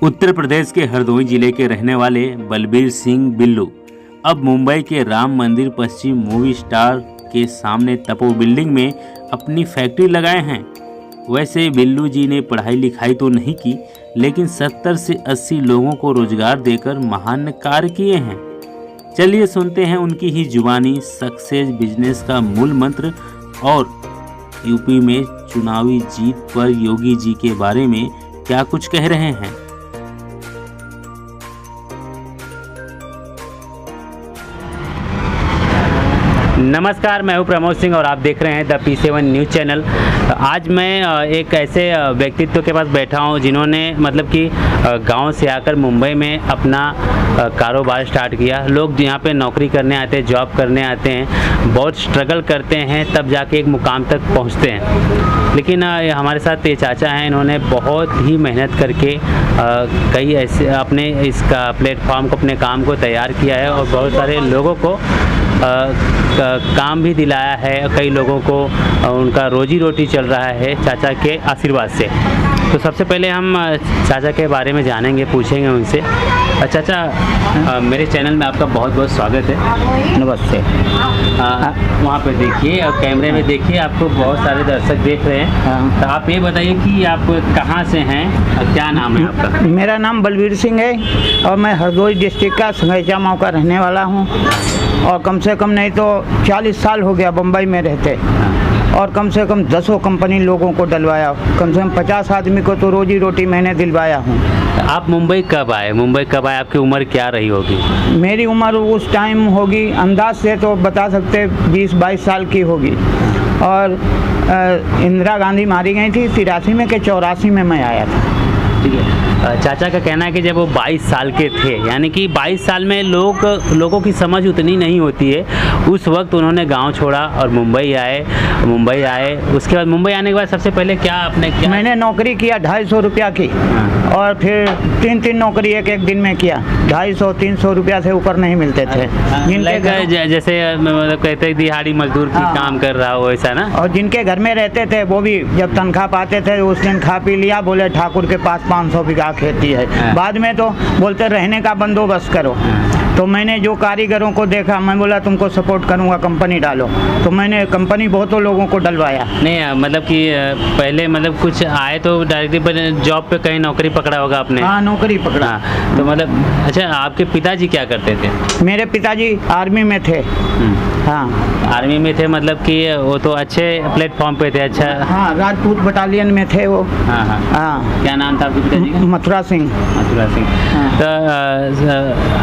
उत्तर प्रदेश के हरदोई जिले के रहने वाले बलबीर सिंह बिल्लू अब मुंबई के राम मंदिर पश्चिम मूवी स्टार के सामने तपो बिल्डिंग में अपनी फैक्ट्री लगाए हैं। वैसे बिल्लू जी ने पढ़ाई लिखाई तो नहीं की, लेकिन 70 से 80 लोगों को रोजगार देकर महान कार्य किए हैं। चलिए सुनते हैं उनकी ही जुबानी सक्सेस बिजनेस का मूल मंत्र और यूपी में चुनावी जीत पर योगी जी के बारे में क्या कुछ कह रहे हैं। नमस्कार, मैं हूं प्रमोद सिंह और आप देख रहे हैं द P7 न्यूज़ चैनल। आज मैं एक ऐसे व्यक्तित्व के पास बैठा हूं जिन्होंने मतलब कि गांव से आकर मुंबई में अपना कारोबार स्टार्ट किया। लोग यहाँ पे नौकरी करने आते हैं, जॉब करने आते हैं, बहुत स्ट्रगल करते हैं, तब जाके एक मुकाम तक पहुँचते हैं। लेकिन हमारे साथ ये चाचा हैं, इन्होंने बहुत ही मेहनत करके कई ऐसे अपने इसका प्लेटफॉर्म को, अपने काम को तैयार किया है और बहुत सारे लोगों को काम भी दिलाया है। कई लोगों को उनका रोजी रोटी चल रहा है चाचा के आशीर्वाद से। तो सबसे पहले हम चाचा के बारे में जानेंगे, पूछेंगे उनसे। चाचा, मेरे चैनल में आपका बहुत बहुत स्वागत है। नमस्ते। वहाँ पे देखिए और कैमरे में देखिए, आपको बहुत सारे दर्शक देख रहे हैं। तो आप ये बताइए कि आप कहाँ से हैं और क्या नाम है आपका? मेरा नाम बलबीर सिंह है और मैं हरदोई डिस्ट्रिक्ट का संघैचा माव का रहने वाला हूँ और कम से कम नहीं तो 40 साल हो गया बम्बई में रहते और कम से कम 10 कंपनी लोगों को डलवाया, कम से कम 50 आदमी को तो रोजी रोटी मैंने दिलवाया हूँ। आप मुंबई कब आए? आपकी उम्र क्या रही होगी? मेरी उम्र उस टाइम होगी, अंदाज से तो बता सकते 20-22 साल की होगी। और इंदिरा गांधी मारी गई थी 83 में के 84 में मैं आया था। ठीक है। चाचा का कहना है कि जब वो 22 साल के थे, यानी कि 22 साल में लोगों की समझ उतनी नहीं होती है, उस वक्त उन्होंने गांव छोड़ा और मुंबई आए। उसके बाद मुंबई आने के बाद सबसे पहले मैंने नौकरी किया 250 रुपया की। और फिर 3 नौकरी एक दिन में किया। 250-300 रुपया से ऊपर नहीं मिलते थे। जैसे मतलब कहते हैं दिहाड़ी मजदूर की काम कर रहा हो, ऐसा ना। और जिनके घर में रहते थे वो भी जब तनख्वाह पाते थे उस दिन खा पी लिया, बोले ठाकुर के पास 500 बीघा खेती है। बाद में तो बोलते रहने का बंदोबस्त करो। तो मैंने जो कारीगरों को देखा, मैं बोला तुमको सपोर्ट करूंगा, कंपनी डालो। तो मैंने कंपनी बहुतों लोगों को डलवाया। नहीं मतलब कि पहले मतलब कुछ आए तो डायरेक्टली जॉब पे कहीं नौकरी पकड़ा होगा आपने? हाँ, नौकरी पकड़ा। तो मतलब अच्छा, आपके पिताजी क्या करते थे? मेरे पिताजी आर्मी में थे। हाँ, आर्मी में थे, मतलब कि वो तो अच्छे प्लेटफॉर्म पे थे। अच्छा, हाँ, राजपूत बटालियन में थे वो। हाँ। क्या नाम था आपके पिताजी का? मथुरा सिंह। तो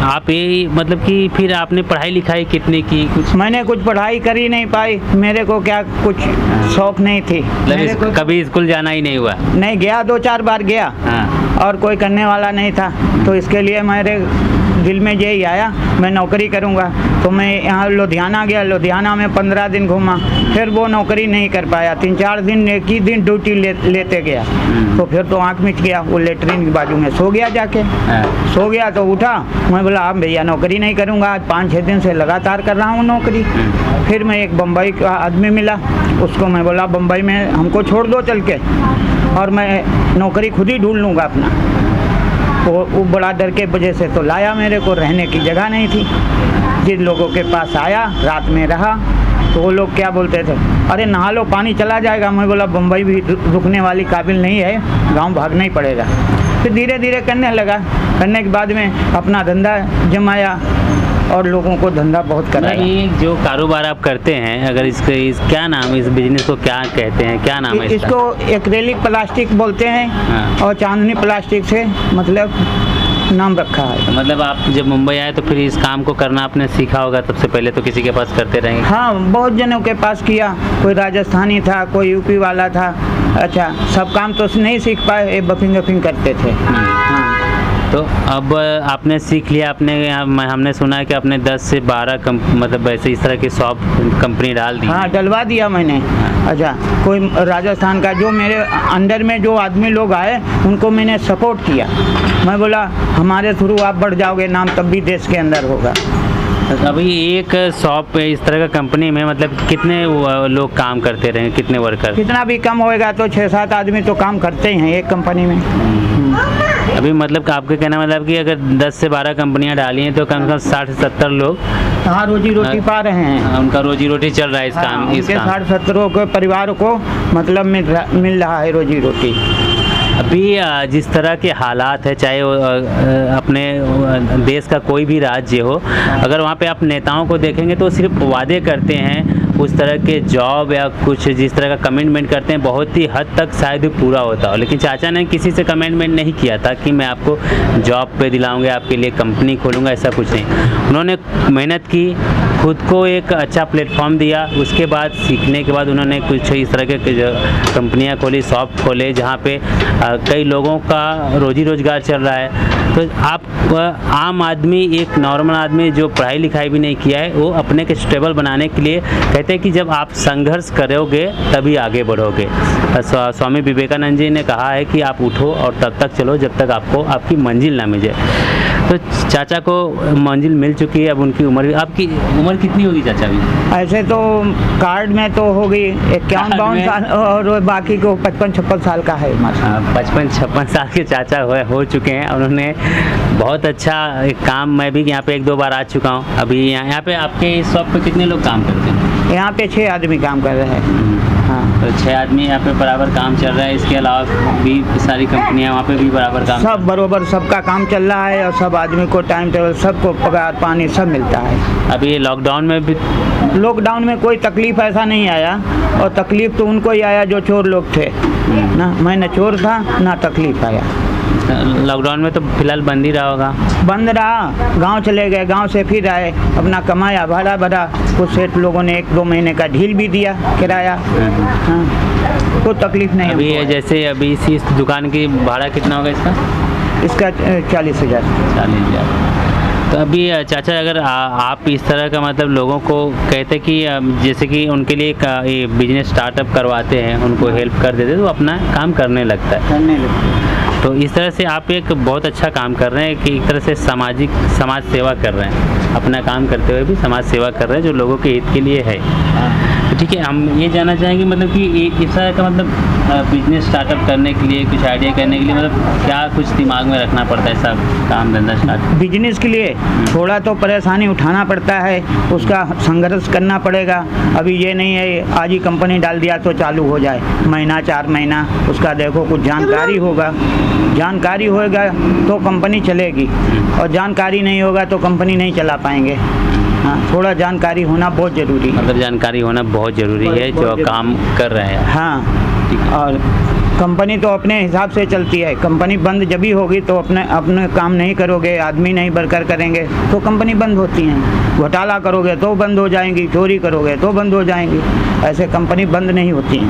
आप ये मतलब कि फिर आपने पढ़ाई लिखाई कितनी की? मैंने कुछ पढ़ाई करी नहीं पाई, मेरे को क्या कुछ शौक नहीं थी। कभी स्कूल जाना ही नहीं हुआ? नहीं गया, 2-4 बार गया। और कोई करने वाला नहीं था, तो इसके लिए मेरे दिल में यही आया मैं नौकरी करूंगा। तो मैं यहाँ लुधियाना गया, लुधियाना में 15 दिन घूमा, फिर वो नौकरी नहीं कर पाया। 3-4 दिन एक ही दिन ड्यूटी लेते गया, तो फिर तो आँख मिट गया। वो लेटरिन की बाजू में सो गया, जाके सो गया। तो उठा, मैं बोला अब भैया नौकरी नहीं करूँगा, आज 5-6 दिन से लगातार कर रहा हूँ नौकरी। फिर मैं एक बम्बई का आदमी मिला, उसको मैं बोला बम्बई में हमको छोड़ दो चल के, और मैं नौकरी खुद ही ढूंढ लूँगा अपना। वो बड़ा डर के वजह से तो लाया, मेरे को रहने की जगह नहीं थी। जिन लोगों के पास आया, रात में रहा, तो वो लोग क्या बोलते थे, अरे नहा लो पानी चला जाएगा। मैं बोला बम्बई भी रुकने वाली काबिल नहीं है, गांव भागना ही पड़ेगा। फिर धीरे धीरे करने लगा। करने के बाद में अपना धंधा जमाया और लोगों को धंधा बहुत कराया। ये जो कारोबार आप करते हैं, अगर क्या नाम, इस बिजनेस को क्या कहते हैं, क्या नाम है इसका? इसको एक्रेलिक प्लास्टिक बोलते हैं। और चांदनी प्लास्टिक से मतलब नाम रखा है। तो मतलब आप जब मुंबई आए तो फिर इस काम को करना आपने सीखा होगा सबसे पहले, तो किसी के पास करते रहेंगे? हाँ, बहुत जनों के पास किया। कोई राजस्थानी था, कोई यूपी वाला था। अच्छा, सब काम तो नहीं सीख पाए, ये बफिंग करते थे। तो अब आपने सीख लिया, हमने सुना है कि आपने 10 से 12 मतलब वैसे इस तरह की शॉप कंपनी डाल दी? हाँ, डलवा दिया मैंने। अच्छा, कोई राजस्थान का जो मेरे अंडर में जो आदमी लोग आए उनको मैंने सपोर्ट किया। मैं बोला हमारे थ्रू आप बढ़ जाओगे, नाम तब भी देश के अंदर होगा। अभी एक शॉप इस तरह का कंपनी में मतलब कितने लोग काम करते रहे, कितने वर्कर? कितना भी कम होएगा तो 6-7 आदमी तो काम करते ही हैं एक कंपनी में। अभी मतलब कि आपके कहना मतलब कि अगर 10 से 12 कंपनियां डाली हैं तो कम से कम 60 से 70 लोग हाँ रोजी रोटी पा रहे हैं। उनका रोजी रोटी चल रहा है इस काम, इस काम 60-70 के परिवार को मतलब मिल रहा है रोजी रोटी। अभी जिस तरह के हालात है, चाहे वो अपने देश का कोई भी राज्य हो, अगर वहाँ पे आप नेताओं को देखेंगे तो सिर्फ वादे करते हैं, उस तरह के जॉब या कुछ जिस तरह का कमिटमेंट करते हैं बहुत ही हद तक शायद पूरा होता हो, लेकिन चाचा ने किसी से कमिटमेंट नहीं किया था कि मैं आपको जॉब पे दिलाऊंगे, आपके लिए कंपनी खोलूँगा, ऐसा कुछ नहीं। उन्होंने मेहनत की, खुद को एक अच्छा प्लेटफॉर्म दिया, उसके बाद सीखने के बाद उन्होंने कुछ इस तरह के कंपनियां खोली, शॉप खोले, जहाँ पे कई लोगों का रोजी रोजगार चल रहा है। तो आप आम आदमी, एक नॉर्मल आदमी जो पढ़ाई लिखाई भी नहीं किया है, वो अपने के स्टेबल बनाने के लिए कहते हैं कि जब आप संघर्ष करोगे तभी आगे बढ़ोगे। स्वामी विवेकानंद जी ने कहा है कि आप उठो और तब तक चलो जब तक आपको आपकी मंजिल ना मिल जाए। तो चाचा को मंजिल मिल चुकी है, अब उनकी उम्र, आपकी उम्र कितनी होगी चाचा भी? ऐसे तो कार्ड में तो होगी 51-52 साल और बाकी को 55-56 साल का है। 55-56 साल के चाचा हो चुके हैं। उन्होंने बहुत अच्छा काम, मैं भी यहाँ पे 1-2 बार आ चुका हूँ। अभी यहाँ पे आपके शॉप पे कितने लोग काम करते हैं? यहाँ पे 6 आदमी काम कर रहे हैं। हाँ, तो 6 आदमी यहाँ पे बराबर काम चल रहा है। इसके अलावा भी सारी कंपनियाँ वहाँ पे भी बराबर काम, सब बराबर सबका काम चल रहा है और सब आदमी को टाइम टेबल, सबको पगार पानी सब मिलता है। अभी लॉकडाउन में कोई तकलीफ ऐसा नहीं आया, और तकलीफ तो उनको ही आया जो चोर लोग थे ना। मैं न चोर था ना तकलीफ आया। लॉकडाउन में तो फिलहाल बंद ही रहा होगा? बंद रहा, गांव चले गए, गांव से फिर आए, अपना कमाया, भाड़ा भरा। कुछ सेठ लोगों ने 1-2 महीने का ढील भी दिया, किराया। हाँ, कोई तकलीफ नहीं। अभी जैसे अभी इस दुकान की भाड़ा कितना होगा इसका 40,000। 40,000। तो अभी चाचा अगर आप इस तरह का मतलब लोगों को कहते कि जैसे कि उनके लिए ये बिजनेस स्टार्टअप करवाते हैं, उनको हेल्प कर देते तो अपना काम करने लगता है। तो इस तरह से आप एक बहुत अच्छा काम कर रहे हैं कि एक तरह से समाज सेवा कर रहे हैं, अपना काम करते हुए भी समाज सेवा कर रहे हैं जो लोगों के हित के लिए है। तो ठीक है, हम ये जानना चाहेंगे मतलब कि इस तरह का मतलब बिजनेस स्टार्टअप करने के लिए, कुछ आइडिया करने के लिए मतलब क्या कुछ दिमाग में रखना पड़ता है? सब काम धंधा स्टार्ट बिजनेस के लिए थोड़ा तो परेशानी उठाना पड़ता है, उसका संघर्ष करना पड़ेगा। अभी ये नहीं है आज ही कंपनी डाल दिया तो चालू हो जाए, महीना 4 महीना उसका देखो, कुछ जानकारी होगा तो कंपनी चलेगी, और जानकारी नहीं होगा तो कंपनी नहीं चला पाएंगे। हाँ, थोड़ा जानकारी होना बहुत ज़रूरी है। मतलब जानकारी होना बहुत ज़रूरी है जो काम कर रहे हैं। हाँ, और कंपनी तो अपने हिसाब से चलती है। कंपनी बंद जब भी होगी तो अपने काम नहीं करोगे, आदमी नहीं बरकर करेंगे तो कंपनी बंद होती हैं। घोटाला करोगे तो बंद हो जाएंगी, चोरी करोगे तो बंद हो जाएंगी, ऐसे कंपनी बंद नहीं होती हैं।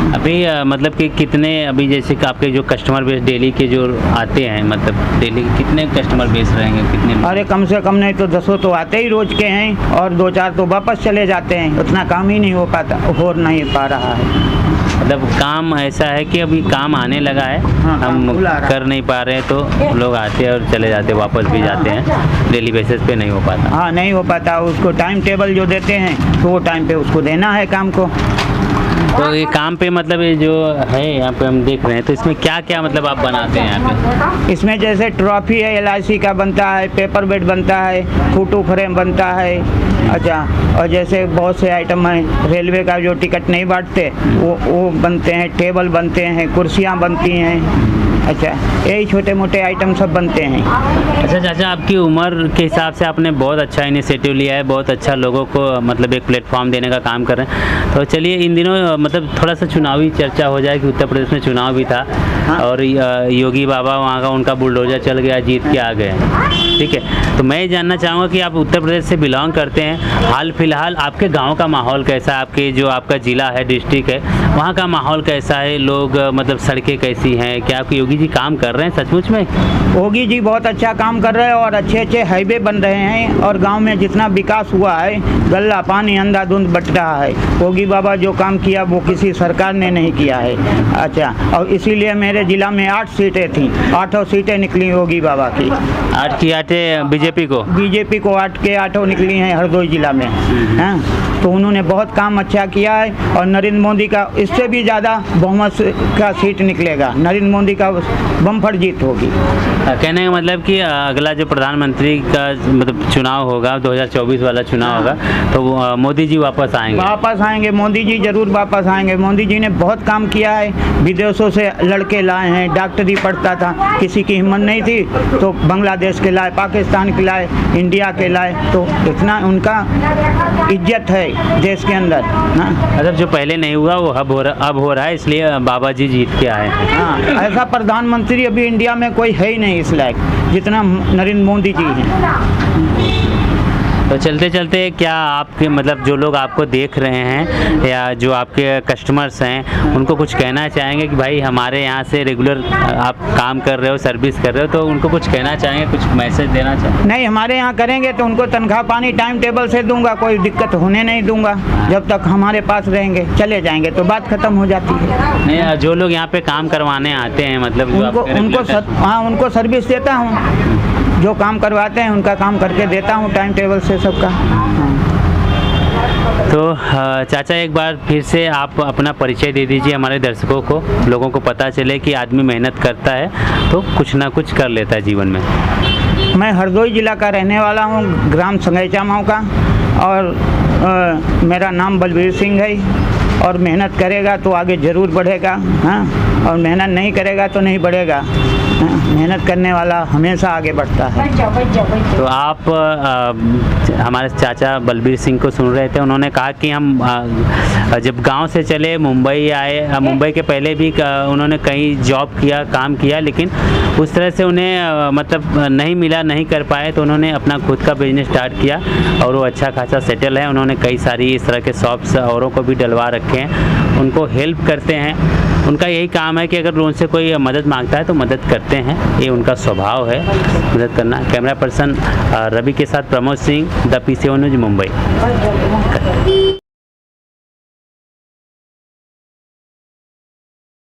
अभी मतलब कि कितने, अभी जैसे कि आपके जो कस्टमर बेस डेली के जो आते हैं, मतलब डेली के कितने कस्टमर बेस रहेंगे, कितने? अरे कम से कम नहीं तो 10 तो आते ही रोज के हैं, और 2-4 तो वापस चले जाते हैं। उतना काम ही नहीं हो नहीं पा रहा है। मतलब काम ऐसा है कि अभी काम आने लगा है, हाँ, हम कर नहीं पा रहे हैं तो लोग आते हैं और चले जाते हैं, वापस भी जाते हैं। डेली बेसिस पे नहीं हो पाता। हाँ, नहीं हो पाता। उसको टाइम टेबल जो देते हैं तो वो टाइम पे उसको देना है काम को। तो ये काम पे मतलब ये जो है यहाँ पे हम देख रहे हैं, तो इसमें क्या क्या मतलब आप बनाते हैं यहाँ पे? इसमें जैसे ट्रॉफी है, LIC का बनता है, पेपर वेट बनता है, फोटो फ्रेम बनता है। अच्छा, और जैसे बहुत से आइटम हैं, रेलवे का जो टिकट नहीं बांटते वो बनते हैं, टेबल बनते हैं, कुर्सियाँ बनती हैं। अच्छा, यही छोटे मोटे आइटम सब बनते हैं। अच्छा चाचा, आपकी उम्र के हिसाब से आपने बहुत अच्छा इनिशिएटिव लिया है, बहुत अच्छा लोगों को मतलब एक प्लेटफॉर्म देने का काम कर रहे हैं। तो चलिए इन दिनों मतलब थोड़ा सा चुनावी चर्चा हो जाए कि उत्तर प्रदेश में चुनाव भी था। हाँ? और योगी बाबा वहाँ का उनका बुलडोजर चल गया, जीत के आ गए, ठीक है। तो मैं ये जानना चाहूँगा कि आप उत्तर प्रदेश से बिलोंग करते हैं, हाल फिलहाल आपके गाँव का माहौल कैसा है? आपके जो आपका ज़िला है, डिस्ट्रिक्ट है, वहाँ का माहौल कैसा है? लोग मतलब सड़कें कैसी हैं? क्या आपके योगी जी काम कर रहे हैं सचमुच में? योगी जी बहुत अच्छा काम कर रहे हैं और अच्छे अच्छे हाईवे बन रहे हैं, और गांव में जितना विकास हुआ है, गल्ला पानी अंधाधुंध बट रहा है। योगी बाबा जो काम किया वो किसी सरकार ने नहीं किया है। अच्छा, और इसीलिए मेरे ज़िला में 8 सीटें थीं, 8 सीटें निकली योगी बाबा की। 8 की 8 बीजेपी को 8 के 8 निकली हैं हरदोई ज़िला में। हाँ, तो उन्होंने बहुत काम अच्छा किया है और नरेंद्र मोदी का इससे भी ज़्यादा बहुमत का सीट निकलेगा। नरेंद्र मोदी का बम्पर जीत होगी। कहने का मतलब कि अगला जो प्रधानमंत्री का मतलब चुनाव होगा 2024 वाला चुनाव होगा तो मोदी जी वापस आएंगे। मोदी जी ज़रूर वापस आएंगे। मोदी जी ने बहुत काम किया है, विदेशों से लड़के लाए हैं, डॉक्टरी पढ़ता था, किसी की हिम्मत नहीं थी तो बांग्लादेश के लाए, पाकिस्तान के लाए, इंडिया के लाए, तो इतना उनका इज्जत है देश के अंदर। मतलब जो पहले नहीं हुआ वो अब हो रहा है, इसलिए बाबा जी जीत के आए। हाँ, ऐसा प्रधानमंत्री अभी इंडिया में कोई है ही नहीं इस लायक जितना नरेंद्र मोदी जी हैं। तो चलते चलते क्या आपके मतलब जो लोग आपको देख रहे हैं या जो आपके कस्टमर्स हैं उनको कुछ कहना चाहेंगे कि भाई हमारे यहाँ से रेगुलर आप काम कर रहे हो, सर्विस कर रहे हो, तो उनको कुछ कहना चाहेंगे, कुछ मैसेज देना चाहेंगे? नहीं, हमारे यहाँ करेंगे तो उनको तनख्वाह पानी टाइम टेबल से दूंगा, कोई दिक्कत होने नहीं दूंगा। जब तक हमारे पास रहेंगे, चले जाएंगे तो बात खत्म हो जाती है। नहीं, जो लोग यहाँ पे काम करवाने आते हैं मतलब उनको सर्विस देता हूँ, जो काम करवाते हैं उनका काम करके देता हूँ टाइम टेबल से सबका। तो चाचा एक बार फिर से आप अपना परिचय दे दीजिए हमारे दर्शकों को, लोगों को पता चले कि आदमी मेहनत करता है तो कुछ ना कुछ कर लेता है जीवन में। मैं हरदोई ज़िला का रहने वाला हूँ, ग्राम संगैचा माऊ का, और मेरा नाम बलबीर सिंह है। और मेहनत करेगा तो आगे ज़रूर बढ़ेगा, हाँ, और मेहनत नहीं करेगा तो नहीं बढ़ेगा। मेहनत करने वाला हमेशा आगे बढ़ता है। तो आप हमारे चाचा बलबीर सिंह को सुन रहे थे, उन्होंने कहा कि हम जब गांव से चले मुंबई आए, मुंबई के पहले भी उन्होंने कई जॉब किया, काम किया, लेकिन उस तरह से उन्हें मतलब नहीं मिला, नहीं कर पाए, तो उन्होंने अपना खुद का बिजनेस स्टार्ट किया और वो अच्छा खासा सेटल है। उन्होंने कई सारी इस तरह के शॉप्स औरों को भी डलवा रखे हैं, उनको हेल्प करते हैं। उनका यही काम है कि अगर उनसे कोई मदद मांगता है तो मदद करते हैं, ये उनका स्वभाव है मदद करना। कैमरा पर्सन रवि के साथ Pramod Singh, the PCO news, Mumbai.